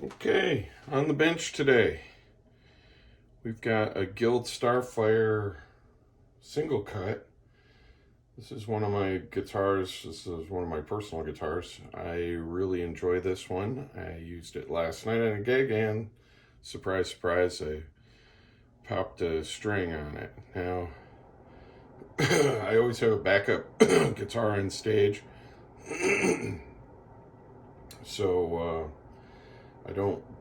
Okay, on the bench today, we've got a Guild Starfire single cut. This is one of my guitars. This is one of my personal guitars. I really enjoy this one. I used it last night on a gig and surprise, surprise, I popped a string on it. Now, I always have a backup guitar on stage. So,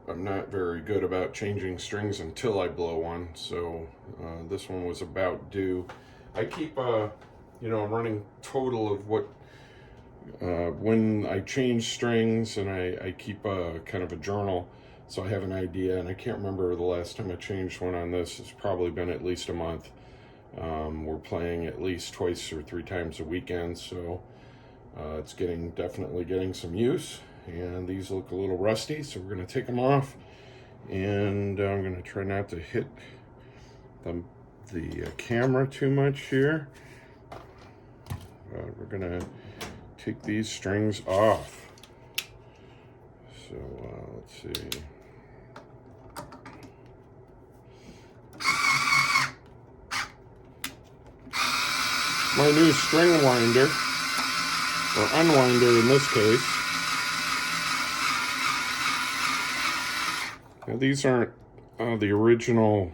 I'm not very good about changing strings until I blow one. So this one was about due. I keep a running total of what, when I change strings, and I keep a kind of a journal. So I have an idea, and I can't remember the last time I changed one on this. It's probably been at least a month. We're playing at least twice or three times a weekend. So it's definitely getting some use. And these look a little rusty, so we're going to take them off, and I'm going to try not to hit the camera too much here. We're going to take these strings off. So let's see. My new string winder, or unwinder in this case. Now, these aren't the original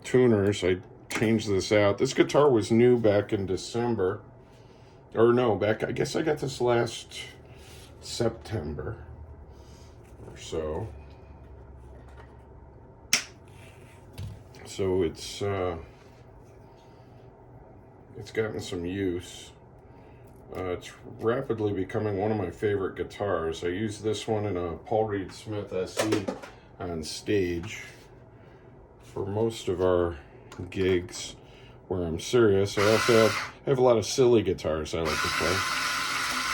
tuners. I changed this out. This guitar was new back in December. Or no, I guess I got this last September or so. So it's gotten some use. It's rapidly becoming one of my favorite guitars. I use this one in a Paul Reed Smith SE on stage for most of our gigs where I'm serious. I also have a lot of silly guitars I like to play.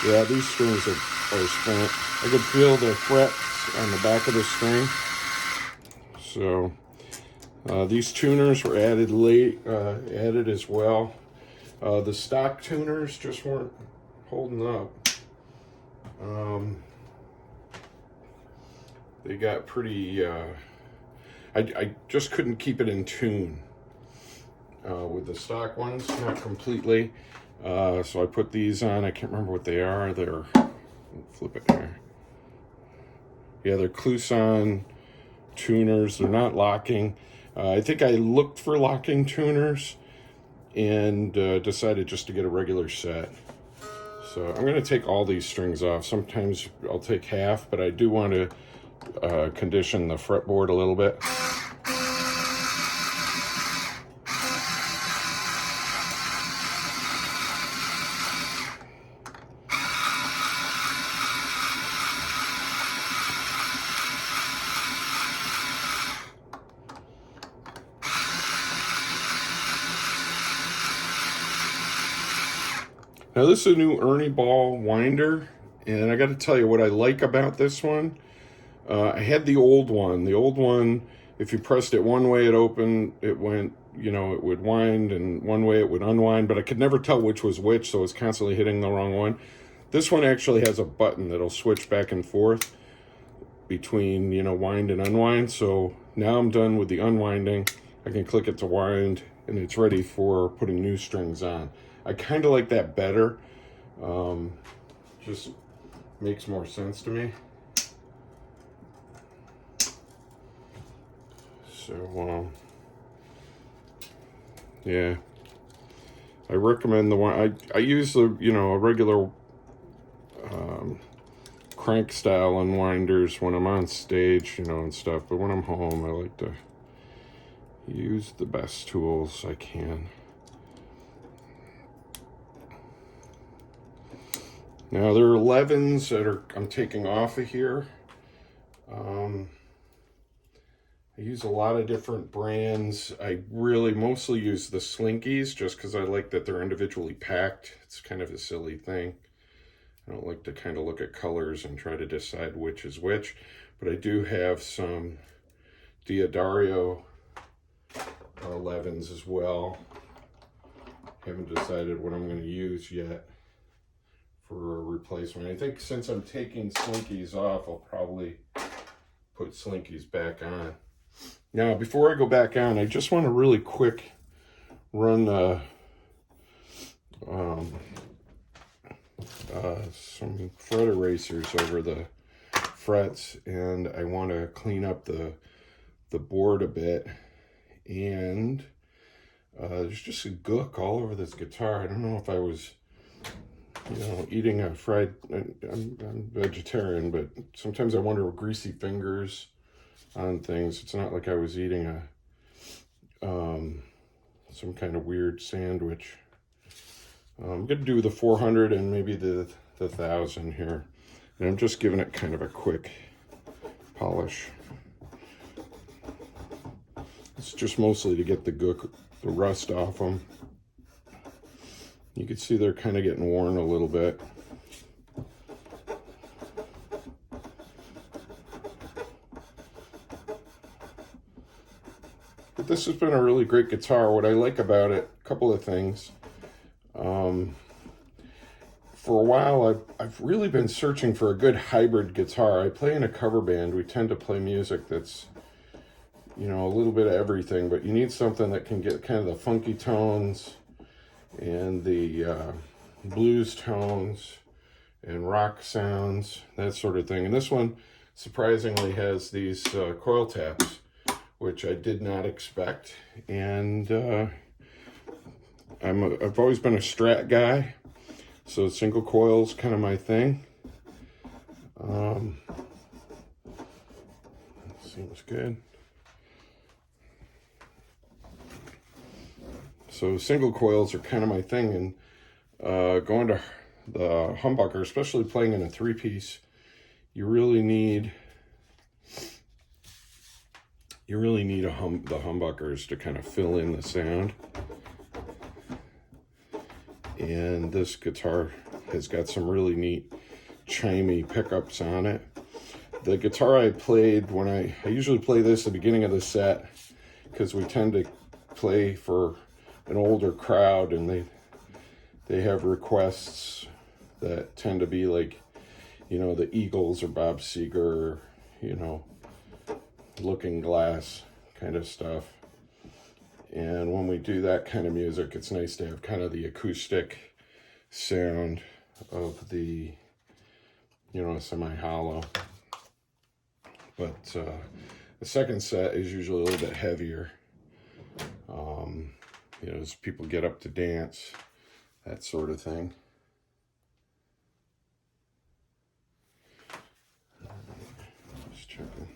Yeah, these strings are spent. I could feel the frets on the back of the string. So these tuners were added added as well. The stock tuners just weren't holding up. They got pretty, I just couldn't keep it in tune with the stock ones, not completely. So I put these on. I can't remember what they are. Flip it here. Yeah, they're Kluson tuners. They're not locking. I think I looked for locking tuners and decided just to get a regular set. So I'm going to take all these strings off. Sometimes I'll take half, but I do want to condition the fretboard a little bit. Now this is a new Ernie Ball winder, and I got to tell you what I like about this one. I had the old one. The old one, if you pressed it one way, it opened, it went, it would wind, and one way it would unwind, but I could never tell which was which, so I was constantly hitting the wrong one. This one actually has a button that'll switch back and forth between, wind and unwind. So now I'm done with the unwinding. I can click it to wind, and it's ready for putting new strings on. I kind of like that better. Just makes more sense to me. So, yeah, I recommend the one. I use the, a regular crank style unwinders when I'm on stage, and stuff. But when I'm home, I like to use the best tools I can. Now there are 11s that I'm taking off of here. I use a lot of different brands. I really mostly use the Slinkies just because I like that they're individually packed. It's kind of a silly thing. I don't like to kind of look at colors and try to decide which is which. But I do have some Diodario 11s as well. Haven't decided what I'm going to use yet for a replacement. I think since I'm taking Slinkies off, I'll probably put Slinky's back on. Now, before I go back on, I just want to really quick run some fret erasers over the frets, and I want to clean up the board a bit. And there's just a gook all over this guitar. I don't know if I was, eating a fried, I'm vegetarian, but sometimes I wonder with greasy fingers on things. It's not like I was eating some kind of weird sandwich. I'm going to do the 400 and maybe the 1000 here. And I'm just giving it kind of a quick polish. It's just mostly to get the gook, the rust off them. You can see they're kind of getting worn a little bit. But this has been a really great guitar. What I like about it, a couple of things. For a while, I've really been searching for a good hybrid guitar. I play in a cover band. We tend to play music that's, a little bit of everything, but you need something that can get kind of the funky tones and the blues tones and rock sounds, that sort of thing. And this one surprisingly has these coil taps, which I did not expect. And I've always been a Strat guy, so single coil's kind of my thing. Seems good. So single coils are kind of my thing, and going to the humbucker, especially playing in a three-piece, you really need the humbuckers to kind of fill in the sound. And this guitar has got some really neat chimey pickups on it. The guitar I played when I usually play this at the beginning of the set, because we tend to play for an older crowd, and they have requests that tend to be like, the Eagles or Bob Seger, Looking Glass kind of stuff. And when we do that kind of music, it's nice to have kind of the acoustic sound of the, semi-hollow. But the second set is usually a little bit heavier. As people get up to dance, that sort of thing. Just checking.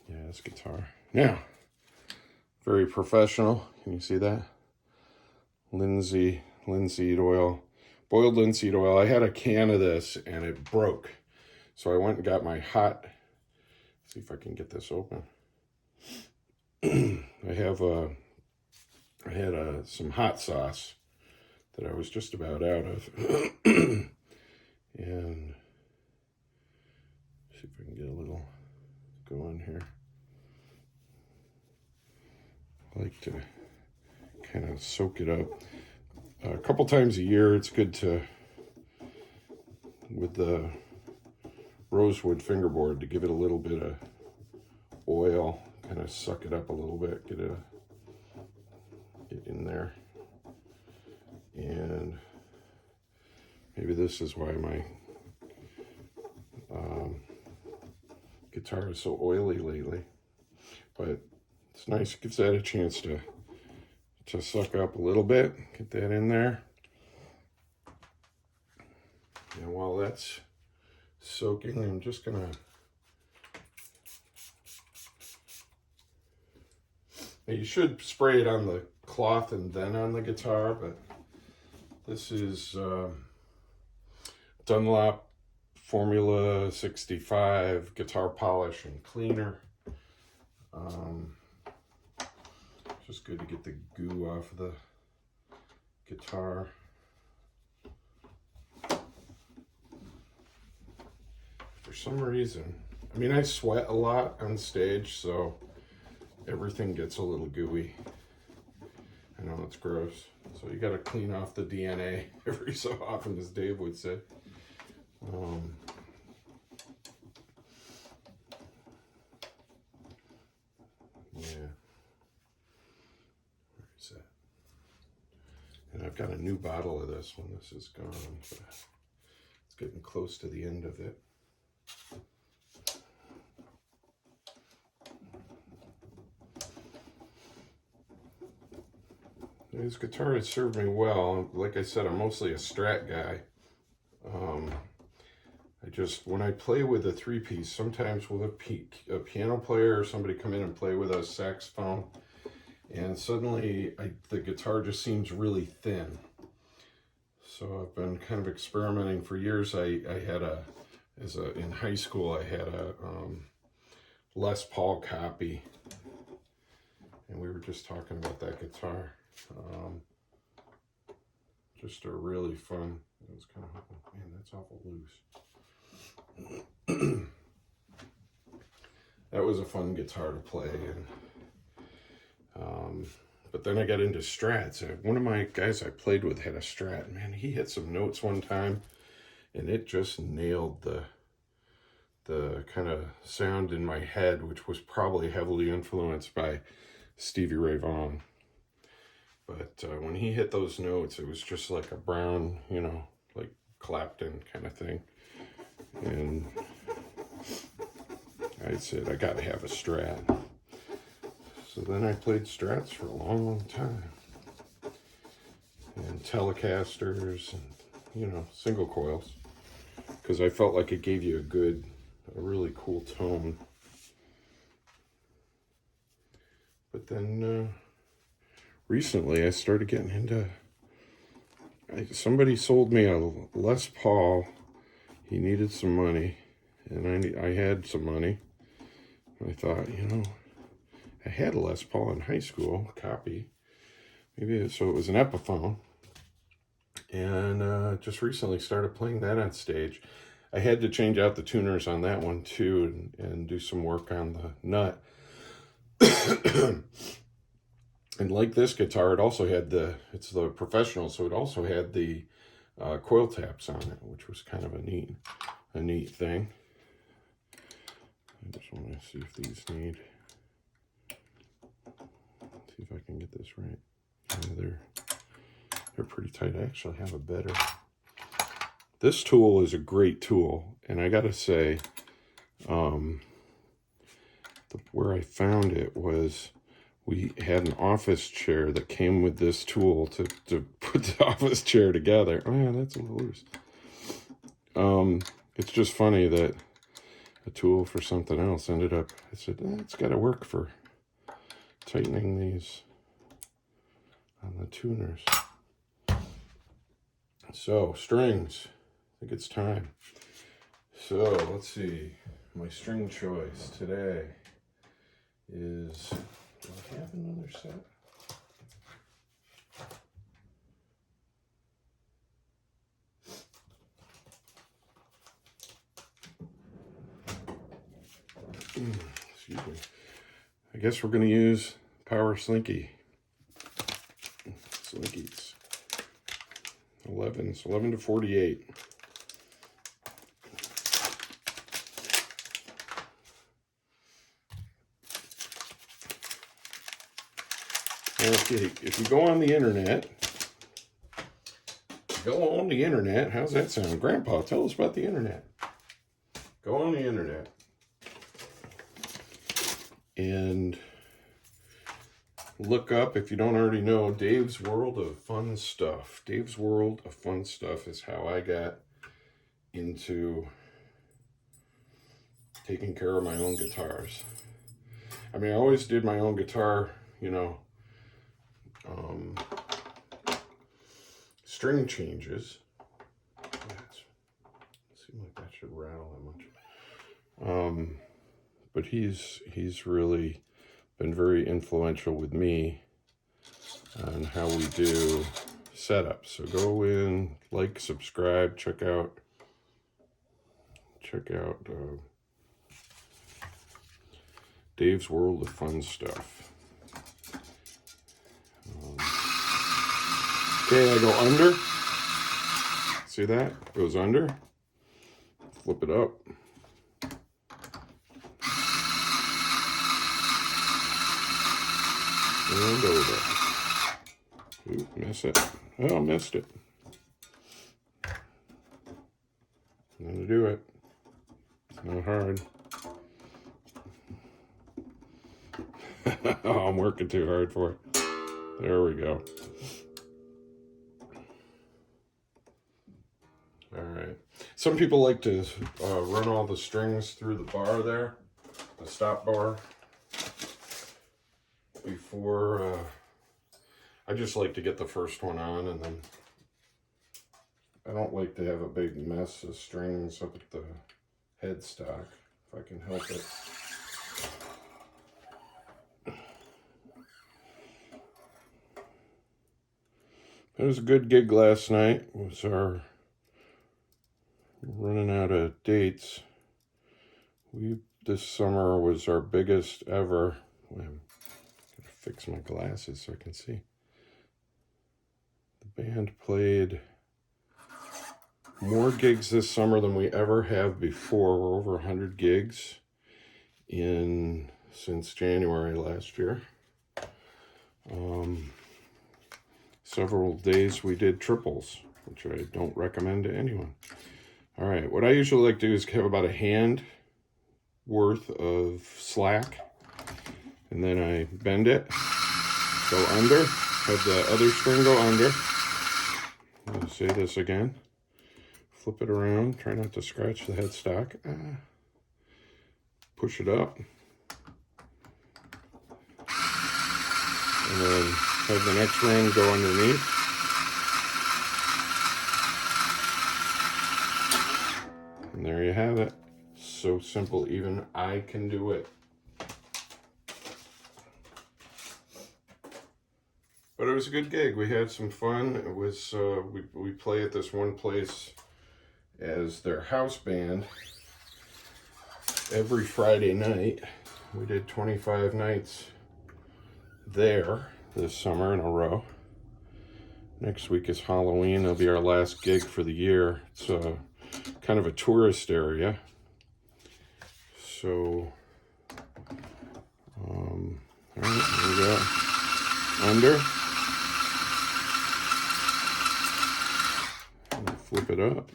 Yeah, this guitar. Now, very professional. Can you see that? Linseed oil. Boiled linseed oil. I had a can of this and it broke. So I went and got my hot, see if I can get this open. I had some hot sauce that I was just about out of. And see if I can get a little going here. I like to kind of soak it up. A couple times a year, it's good to, with the rosewood fingerboard, to give it a little bit of oil, kind of suck it up a little bit, get in there. And maybe this is why my guitar is so oily lately. But it's nice, it gives that a chance to suck up a little bit, get that in there. And while that's soaking, I'm just gonna you should spray it on the cloth and then on the guitar, but this is Dunlop Formula 65 guitar polish and cleaner. Just good to get the goo off of the guitar. For some reason, I sweat a lot on stage, so everything gets a little gooey. I know it's gross. So you gotta clean off the DNA every so often, as Dave would say. I've got a new bottle of this when this is gone. But it's getting close to the end of it. This guitar has served me well. Like I said, I'm mostly a Strat guy. When I play with a three-piece, sometimes with a piano player or somebody come in and play with a saxophone, and suddenly the guitar just seems really thin. So I've been kind of experimenting for years. In high school, I had a Les Paul copy, and we were just talking about that guitar. Just a really fun, it was kind of, man, that's awful loose. That was a fun guitar to play, and but then I got into Strats. One of my guys I played with had a Strat. Man, he hit some notes one time, and it just nailed the kind of sound in my head, which was probably heavily influenced by Stevie Ray Vaughan. But when he hit those notes, it was just like a Brown, like Clapton kind of thing. And I said, I got to have a Strat. So then I played Strats for a long, long time. And Telecasters and, single coils. Because I felt like it gave you a really cool tone. But then recently I started getting into, somebody sold me a Les Paul. He needed some money, and I had some money. I thought, I had a Les Paul in high school, copy. So it was an Epiphone. And just recently started playing that on stage. I had to change out the tuners on that one too, and do some work on the nut. And like this guitar, it also had it's the Professional, so it also had the coil taps on it, which was kind of a neat thing. I just want to see if these need, see if I can get this right. Yeah, they're pretty tight. I actually have a better. This tool is a great tool, and I gotta say, where I found it was, we had an office chair that came with this tool to put the office chair together. Oh yeah, that's a little loose. It's just funny that a tool for something else ended up, I said, it's got to work for tightening these on the tuners. So, strings. I think it's time. So, let's see. My string choice today is, do I have another set? Excuse me. I guess we're going to use Power Slinky. Slinkies. 11 to 48. Okay, if you go on the internet, how's that sound? Grandpa, tell us about the internet. Go on the internet and look up, if you don't already know, Dave's World of Fun Stuff. Dave's World of Fun Stuff is how I got into taking care of my own guitars. I mean, I always did my own guitar, string changes. Seems like that should rattle that much. But he's really been very influential with me on how we do setup. So go in, like, subscribe, check out Dave's World of Fun Stuff. Okay, I go under. See that? Goes under. Flip it up. And over. Ooh, miss it. Oh, missed it. I'm gonna do it. It's not hard. Oh, I'm working too hard for it. There we go. All right. Some people like to run all the strings through the bar there, the stop bar, before. I just like to get the first one on, and then I don't like to have a big mess of strings up at the headstock, if I can help it. It was a good gig last night. It was our running out of dates. This summer was our biggest ever. I'm gonna fix my glasses so I can see. The band played more gigs this summer than we ever have before. We're over 100 gigs since January last year. Several days we did triples, which I don't recommend to anyone. All right, what I usually like to do is have about a hand worth of slack, and then I bend it, go under, have the other string go under. I'll say this again. Flip it around, try not to scratch the headstock. Push it up. And then have the next ring go underneath. And there you have it. So simple, even I can do it. But it was a good gig. We had some fun. It was we play at this one place as their house band every Friday night. We did 25 nights there this summer in a row. Next week is Halloween. It'll be our last gig for the year. It's kind of a tourist area. So, all right, here we go. Under. Flip it up.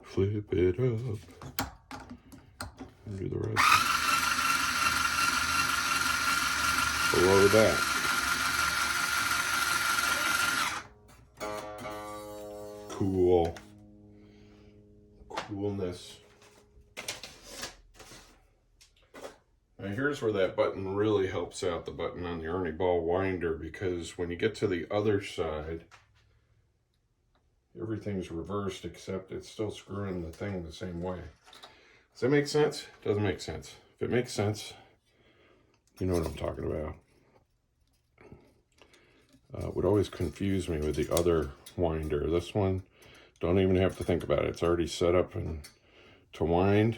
Flip it up. And do the rest. Below that. Cool. Coolness. Now here's where that button really helps out, the button on the Ernie Ball winder, because when you get to the other side, everything's reversed except it's still screwing the thing the same way. Does that make sense? Doesn't make sense. If it makes sense, you know what I'm talking about. Would always confuse me with the other winder. This one, don't even have to think about it. It's already set up to wind.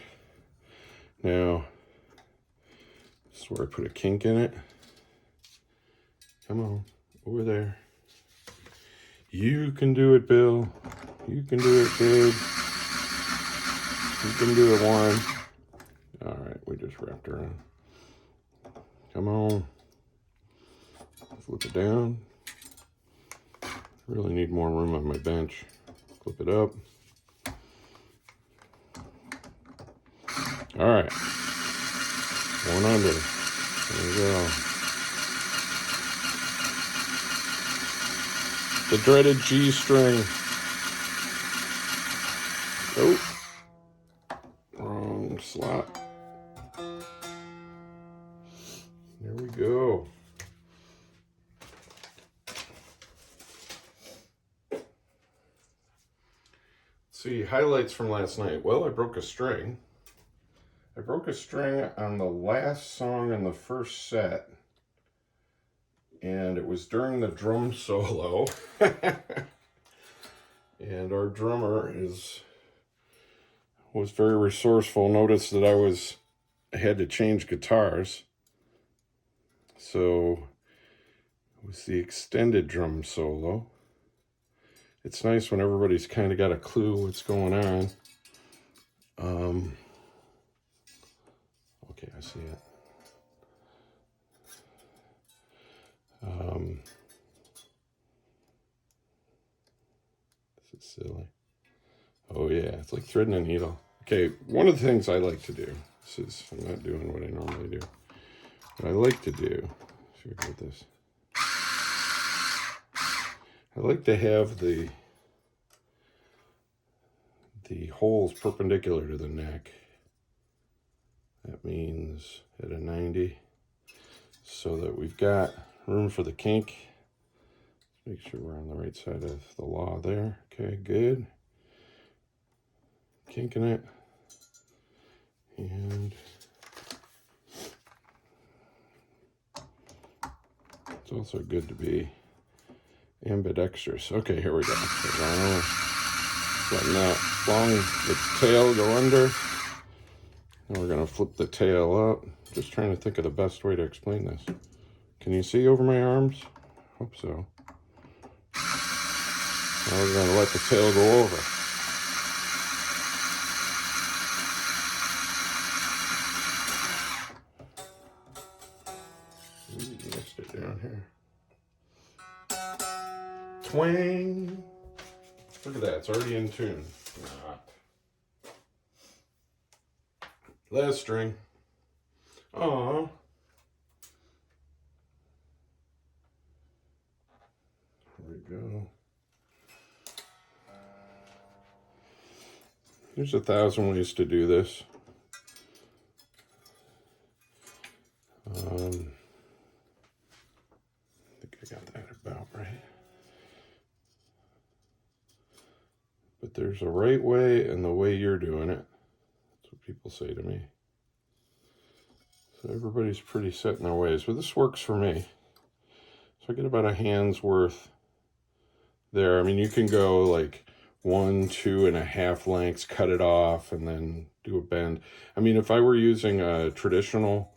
Now, this is where I put a kink in it. Come on, over there. You can do it, Bill. You can do it, kid. You can do it, Warren. All right, we just wrapped around. Come on. Flip it down. Really need more room on my bench. Flip it up. All right. One under. There we go. The dreaded G string. Oh. Wrong slot. There we go. See, highlights from last night. Well, I broke a string. I broke a string on the last song in the first set, and it was during the drum solo. And our drummer was very resourceful. Noticed that I had to change guitars, so it was the extended drum solo. It's nice when everybody's kind of got a clue what's going on. Okay, I see it. Silly. Oh yeah, it's like threading a needle. Okay, one of the things I like to do, I'm not doing what I normally do. What I like to do, see if I can get this. I like to have the holes perpendicular to the neck. That means at a 90, so that we've got room for the kink. Let's make sure we're on the right side of the law there. Okay, good. Kinking it. And it's also good to be ambidextrous. Okay, here we go. Letting that the tail go under. And we're going to flip the tail up. Just trying to think of the best way to explain this. Can you see over my arms? Hope so. Now we're going to let the tail go over. Ooh, missed it down here. Twang! Look at that, it's already in tune. Not. Last string. Aww. There we go. There's 1,000 ways to do this. I think I got that about right. But there's a right way and the way you're doing it. That's what people say to me. So everybody's pretty set in their ways, but this works for me. So I get about a hand's worth there. I mean, you can go like 1, 2.5 lengths, cut it off, and then do a bend. I mean, if I were using a traditional,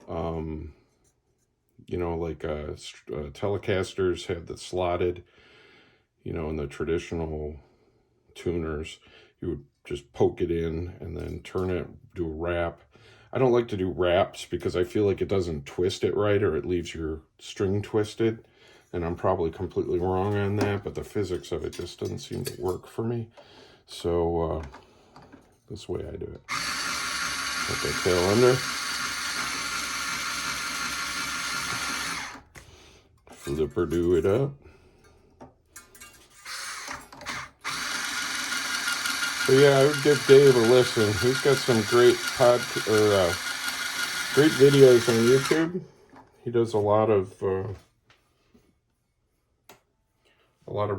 you know, like Telecasters have the slotted, you know, and the traditional tuners, you would just poke it in and then turn it, do a wrap. I don't like to do wraps because I feel like it doesn't twist it right, or it leaves your string twisted. And I'm probably completely wrong on that, but the physics of it just doesn't seem to work for me. So this way I do it. Put the tail under. Flipper-do it up. So yeah, I would give Dave a listen. He's got some great great videos on YouTube. He does a lot of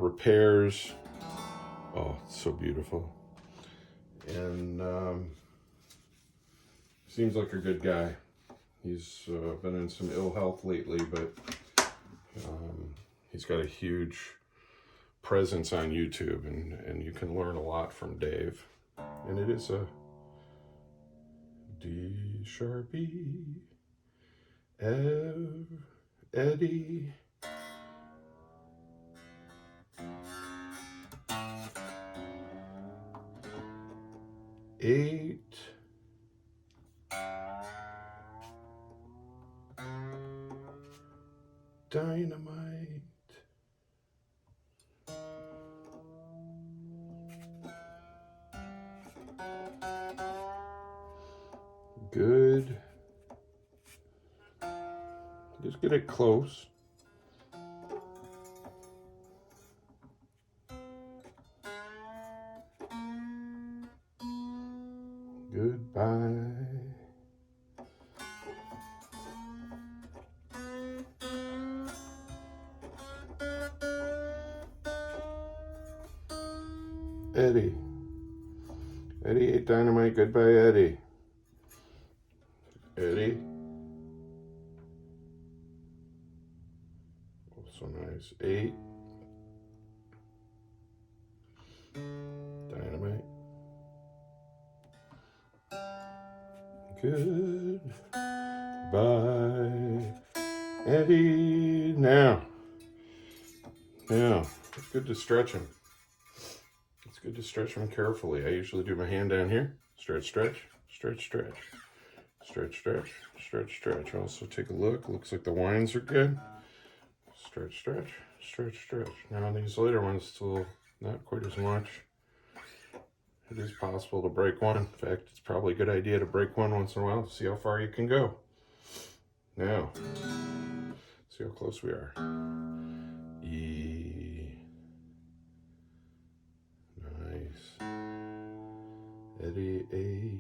repairs. Oh, it's so beautiful. And seems like a good guy. He's been in some ill health lately, but he's got a huge presence on YouTube, and you can learn a lot from Dave. And it is a D sharp E, F, Eddie. Eight. Dynamite. Good. Just get it close. Goodbye. Eddie. Eddie ate dynamite. Goodbye, Eddie. Eddie. Oh, so nice. 8. Dynamite. Goodbye, Eddie. Now, it's good to stretch him. It's good to stretch them carefully. I usually do my hand down here. Stretch, stretch, stretch, stretch. Stretch, stretch, stretch, stretch. Also take a look. Looks like the wines are good. Stretch, stretch, stretch, stretch. Now these later ones, it's a little not quite as much. It is possible to break one. In fact, it's probably a good idea to break one once in a while to see how far you can go. Now, see how close we are. E. Nice. Eddie 8.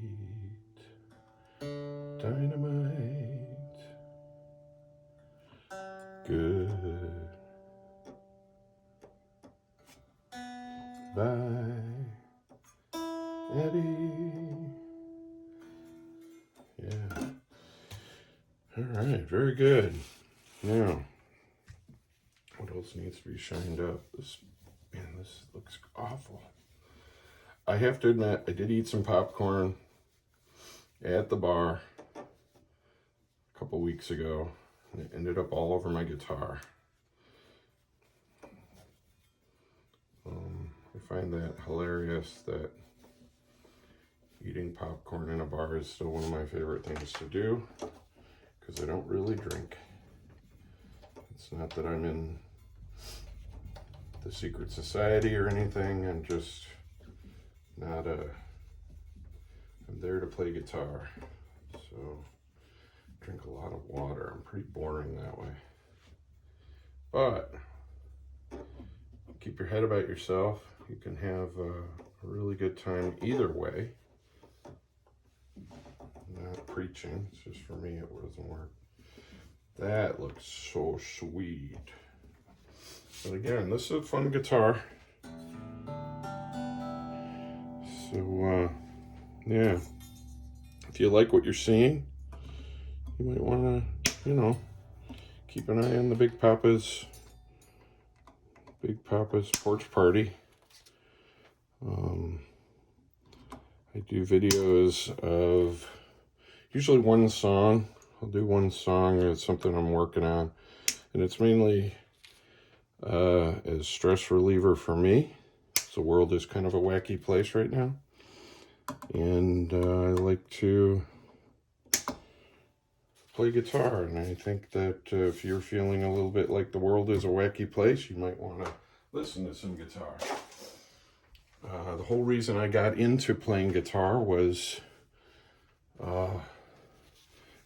Dynamite. Good. Bye. Eddie. Yeah. All right, very good. Now, what else needs to be shined up? This looks awful. I have to admit, I did eat some popcorn at the bar a couple weeks ago, and it ended up all over my guitar. I find that hilarious that eating popcorn in a bar is still one of my favorite things to do, because I don't really drink. It's not that I'm in the secret society or anything. I'm just not I'm there to play guitar. So drink a lot of water. I'm pretty boring that way. But keep your head about yourself. You can have a really good time either way. Not preaching, it's just for me it doesn't work. That looks so sweet. But again, this is a fun guitar. So, yeah. If you like what you're seeing, you might want to, keep an eye on the Big Papa's porch party. I do videos of usually one song. I'll do one song. It's something I'm working on, and it's mainly as stress reliever for me. The world is kind of a wacky place right now, and I like to play guitar, and I think that if you're feeling a little bit like the world is a wacky place, you might want to listen to some guitar. The whole reason I got into playing guitar was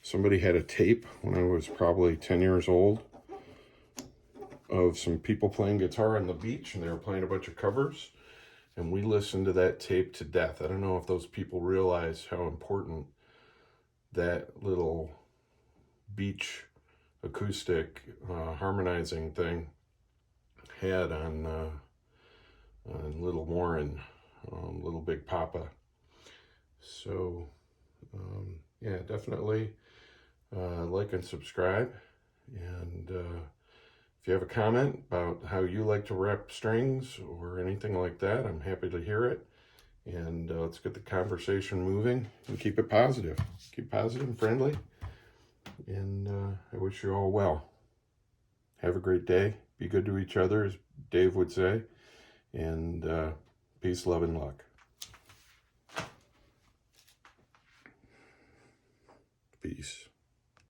somebody had a tape when I was probably 10 years old of some people playing guitar on the beach, and they were playing a bunch of covers, and we listened to that tape to death. I don't know if those people realize how important that little beach acoustic harmonizing thing had on Little Warren, Little Big Papa. So yeah, definitely like and subscribe, and if you have a comment about how you like to wrap strings or anything like that, I'm happy to hear it. And let's get the conversation moving and keep it positive. Keep positive and friendly. And I wish you all well. Have a great day. Be good to each other, as Dave would say. And peace, love, and luck. Peace.